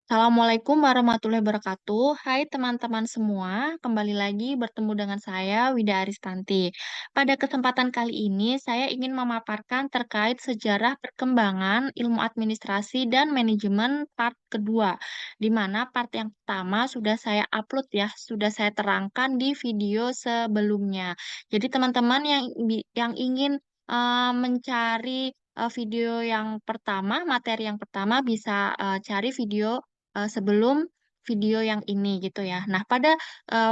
Assalamualaikum warahmatullahi wabarakatuh. Hai teman-teman semua, kembali lagi bertemu dengan saya Wida Aristanti. Pada kesempatan kali ini, saya ingin memaparkan terkait sejarah perkembangan ilmu administrasi dan manajemen part kedua, di mana part yang pertama sudah saya upload ya, sudah saya terangkan di video sebelumnya. Jadi teman-teman yang ingin mencari video yang pertama, materi yang pertama bisa cari video sebelum video yang ini gitu ya. Nah, pada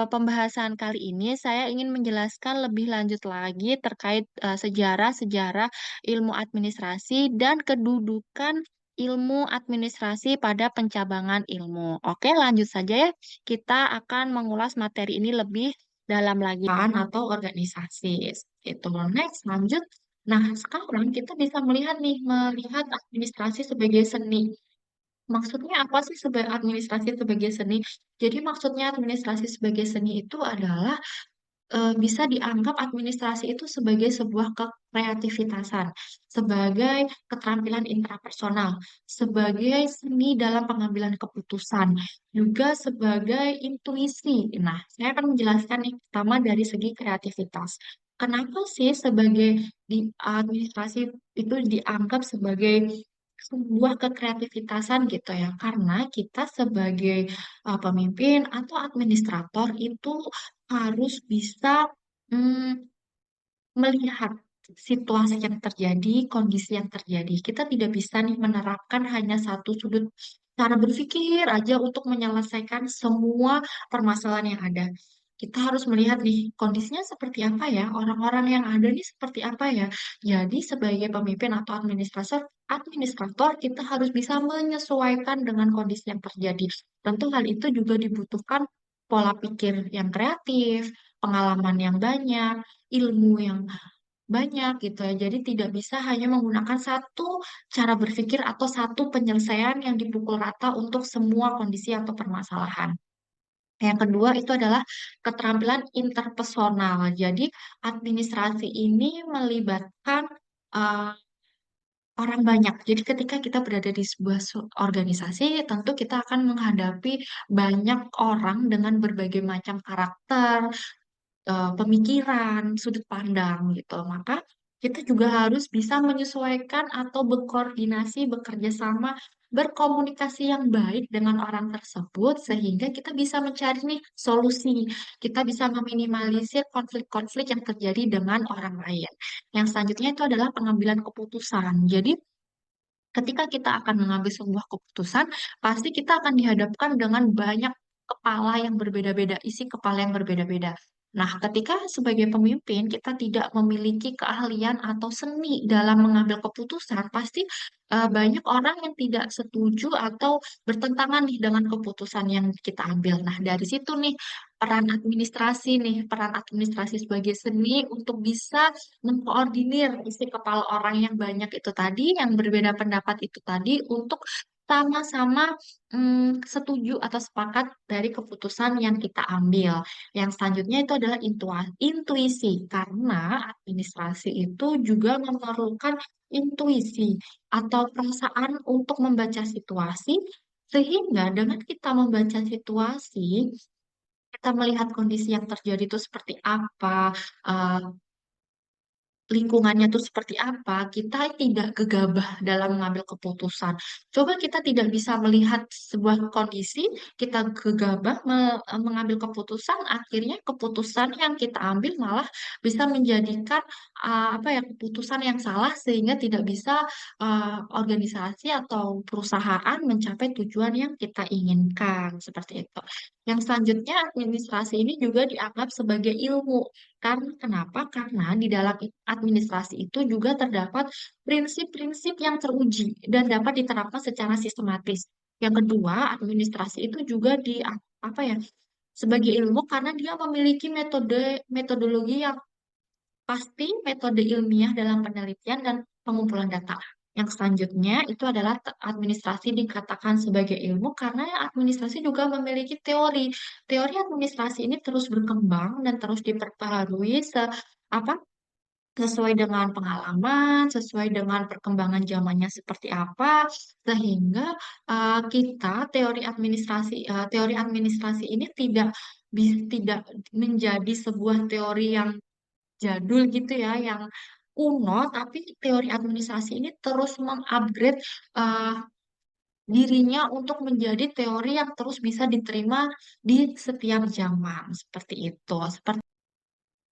pembahasan kali ini saya ingin menjelaskan lebih lanjut lagi terkait sejarah-sejarah ilmu administrasi dan kedudukan ilmu administrasi pada pencabangan ilmu. Oke, lanjut saja ya. Kita akan mengulas materi ini lebih dalam lagi atau organisasi. Itu next, lanjut. Nah, sekarang kita bisa melihat administrasi sebagai seni. Maksudnya apa sih sebagai administrasi sebagai seni? Jadi maksudnya administrasi sebagai seni itu adalah bisa dianggap administrasi itu sebagai sebuah kreativitasan, sebagai keterampilan intrapersonal, sebagai seni dalam pengambilan keputusan, juga sebagai intuisi. Nah, saya akan menjelaskan nih pertama dari segi kreativitas. Kenapa sih sebagai di administrasi itu dianggap sebagai sebuah kekreativitasan gitu ya? Karena kita sebagai pemimpin atau administrator itu harus bisa mm, melihat situasi yang terjadi, kondisi yang terjadi. Kita tidak bisa nih menerapkan hanya satu sudut cara berpikir aja untuk menyelesaikan semua permasalahan yang ada. Kita harus melihat nih kondisinya seperti apa ya, orang-orang yang ada nih seperti apa ya. Jadi sebagai pemimpin atau administrator kita harus bisa menyesuaikan dengan kondisi yang terjadi. Tentu hal itu juga dibutuhkan pola pikir yang kreatif, pengalaman yang banyak, ilmu yang banyak gitu ya. Jadi tidak bisa hanya menggunakan satu cara berpikir atau satu penyelesaian yang dipukul rata untuk semua kondisi atau permasalahan. Yang kedua itu adalah keterampilan interpersonal. Jadi administrasi ini melibatkan eh, orang banyak. Jadi ketika kita berada di sebuah organisasi, tentu kita akan menghadapi banyak orang dengan berbagai macam karakter, pemikiran, sudut pandang gitu. Maka kita juga harus bisa menyesuaikan atau berkoordinasi, bekerja sama, berkomunikasi yang baik dengan orang tersebut sehingga kita bisa mencari nih solusi. Kita bisa meminimalisir konflik-konflik yang terjadi dengan orang lain. Yang selanjutnya itu adalah pengambilan keputusan. Jadi ketika kita akan mengambil sebuah keputusan, pasti kita akan dihadapkan dengan banyak kepala yang berbeda-beda, isi kepala yang berbeda-beda. Nah, ketika sebagai pemimpin kita tidak memiliki keahlian atau seni dalam mengambil keputusan, pasti banyak orang yang tidak setuju atau bertentangan nih dengan keputusan yang kita ambil. Nah, dari situ nih peran administrasi sebagai seni untuk bisa mengkoordinir isi kepala orang yang banyak itu tadi, yang berbeda pendapat itu tadi, untuk sama-sama setuju atau sepakat dari keputusan yang kita ambil. Yang selanjutnya itu adalah intuisi, karena administrasi itu juga memerlukan intuisi atau perasaan untuk membaca situasi, sehingga dengan kita membaca situasi, kita melihat kondisi yang terjadi itu seperti apa, eh, lingkungannya tuh seperti apa, kita tidak gegabah dalam mengambil keputusan. Coba kita tidak bisa melihat sebuah kondisi, kita gegabah mengambil keputusan, akhirnya keputusan yang kita ambil malah bisa menjadikan apa ya keputusan yang salah sehingga tidak bisa organisasi atau perusahaan mencapai tujuan yang kita inginkan seperti itu. Yang selanjutnya administrasi ini juga dianggap sebagai ilmu. Karena kenapa? Karena di dalam administrasi itu juga terdapat prinsip-prinsip yang teruji dan dapat diterapkan secara sistematis. Yang kedua, administrasi itu juga apa ya sebagai ilmu karena dia memiliki metodologi yang pasti, metode ilmiah dalam penelitian dan pengumpulan data. Yang selanjutnya itu adalah administrasi dikatakan sebagai ilmu karena administrasi juga memiliki teori. Teori administrasi ini terus berkembang dan terus diperbaharui apa sesuai dengan pengalaman, sesuai dengan perkembangan zamannya seperti apa, sehingga teori administrasi ini tidak menjadi sebuah teori yang jadul gitu ya, yang kuno, tapi teori administrasi ini terus mengupgrade eh, dirinya untuk menjadi teori yang terus bisa diterima di setiap zaman, seperti itu.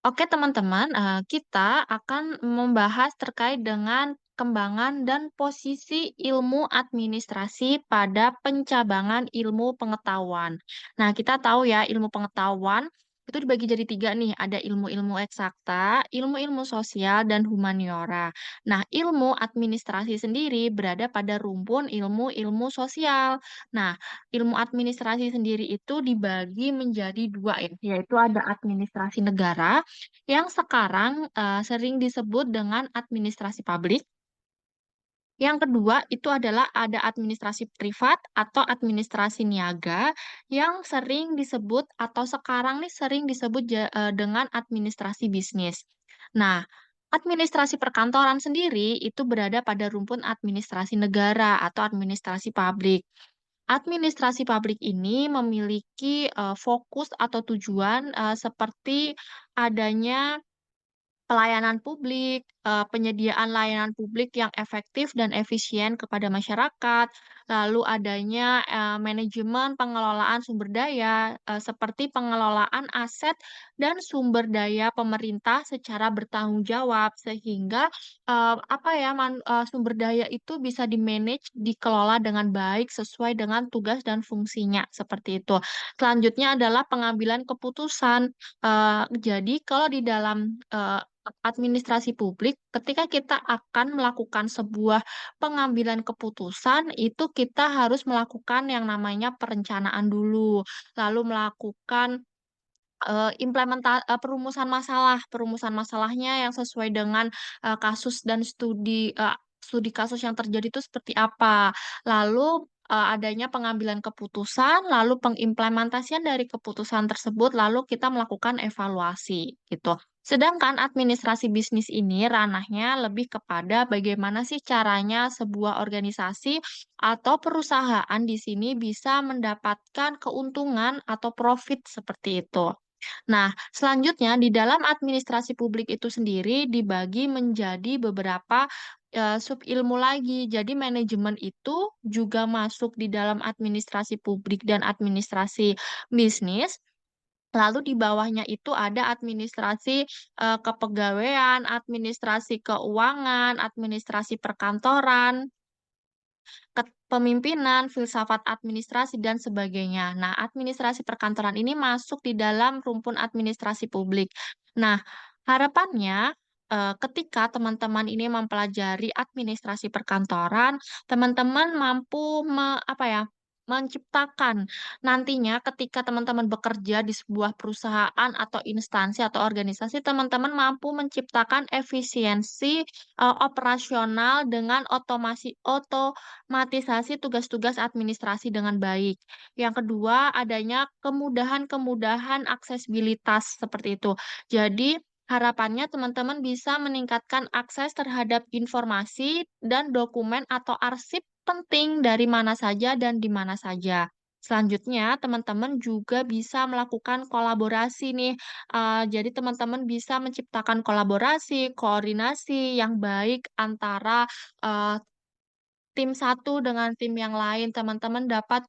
Oke, teman-teman, kita akan membahas terkait dengan kembangan dan posisi ilmu administrasi pada pencabangan ilmu pengetahuan. Nah, kita tahu ya, ilmu pengetahuan itu dibagi jadi tiga nih, ada ilmu-ilmu eksakta, ilmu-ilmu sosial, dan humaniora. Nah, ilmu administrasi sendiri berada pada rumpun ilmu-ilmu sosial. Nah, ilmu administrasi sendiri itu dibagi menjadi dua ya, yaitu ada administrasi negara yang sekarang sering disebut dengan administrasi publik. Yang kedua itu adalah ada administrasi privat atau administrasi niaga yang sering disebut atau sekarang nih sering disebut dengan administrasi bisnis. Nah, administrasi perkantoran sendiri itu berada pada rumpun administrasi negara atau administrasi publik. Administrasi publik ini memiliki fokus atau tujuan seperti adanya pelayanan publik, penyediaan layanan publik yang efektif dan efisien kepada masyarakat, lalu adanya manajemen pengelolaan sumber daya, seperti pengelolaan aset dan sumber daya pemerintah secara bertanggung jawab, sehingga apa ya, sumber daya itu bisa di-manage, dikelola dengan baik sesuai dengan tugas dan fungsinya, seperti itu. Selanjutnya adalah pengambilan keputusan. Jadi kalau di dalam administrasi publik, ketika kita akan melakukan sebuah pengambilan keputusan, itu kita harus melakukan yang namanya perencanaan dulu, lalu melakukan perumusan masalahnya yang sesuai dengan kasus dan studi kasus yang terjadi itu seperti apa. Lalu adanya pengambilan keputusan, lalu pengimplementasian dari keputusan tersebut, lalu kita melakukan evaluasi gitu. Sedangkan administrasi bisnis ini ranahnya lebih kepada bagaimana sih caranya sebuah organisasi atau perusahaan di sini bisa mendapatkan keuntungan atau profit seperti itu. Nah, selanjutnya di dalam administrasi publik itu sendiri dibagi menjadi beberapa sub-ilmu lagi. Jadi manajemen itu juga masuk di dalam administrasi publik dan administrasi bisnis. Lalu di bawahnya itu ada administrasi kepegawaian, administrasi keuangan, administrasi perkantoran, kepemimpinan, filsafat administrasi, dan sebagainya. Nah, administrasi perkantoran ini masuk di dalam rumpun administrasi publik. Nah, harapannya ketika teman-teman ini mempelajari administrasi perkantoran, teman-teman mampu menciptakan nantinya ketika teman-teman bekerja di sebuah perusahaan atau instansi atau organisasi, teman-teman mampu menciptakan efisiensi operasional dengan otomatisasi tugas-tugas administrasi dengan baik. Yang kedua, adanya kemudahan-kemudahan aksesibilitas seperti itu. Jadi, harapannya teman-teman bisa meningkatkan akses terhadap informasi dan dokumen atau arsip penting dari mana saja dan di mana saja. Selanjutnya, teman-teman juga bisa melakukan kolaborasi nih. Jadi teman-teman bisa menciptakan kolaborasi, koordinasi yang baik antara eh, tim satu dengan tim yang lain. Teman-teman dapat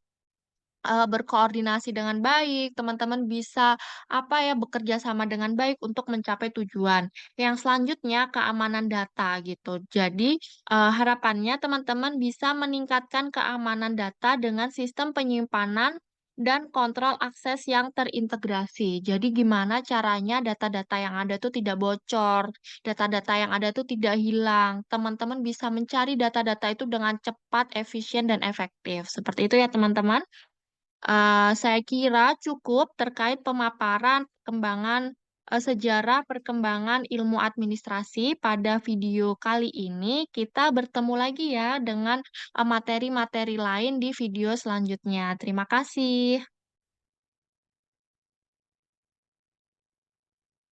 berkoordinasi dengan baik, teman-teman bisa bekerja sama dengan baik untuk mencapai tujuan. Yang selanjutnya keamanan data gitu. Jadi harapannya teman-teman bisa meningkatkan keamanan data dengan sistem penyimpanan dan kontrol akses yang terintegrasi. Jadi gimana caranya data-data yang ada tuh tidak bocor, data-data yang ada tuh tidak hilang. Teman-teman bisa mencari data-data itu dengan cepat, efisien, dan efektif. Seperti itu ya teman-teman. Saya kira cukup terkait pemaparan sejarah perkembangan ilmu administrasi pada video kali ini. Kita bertemu lagi ya dengan materi-materi lain di video selanjutnya. Terima kasih.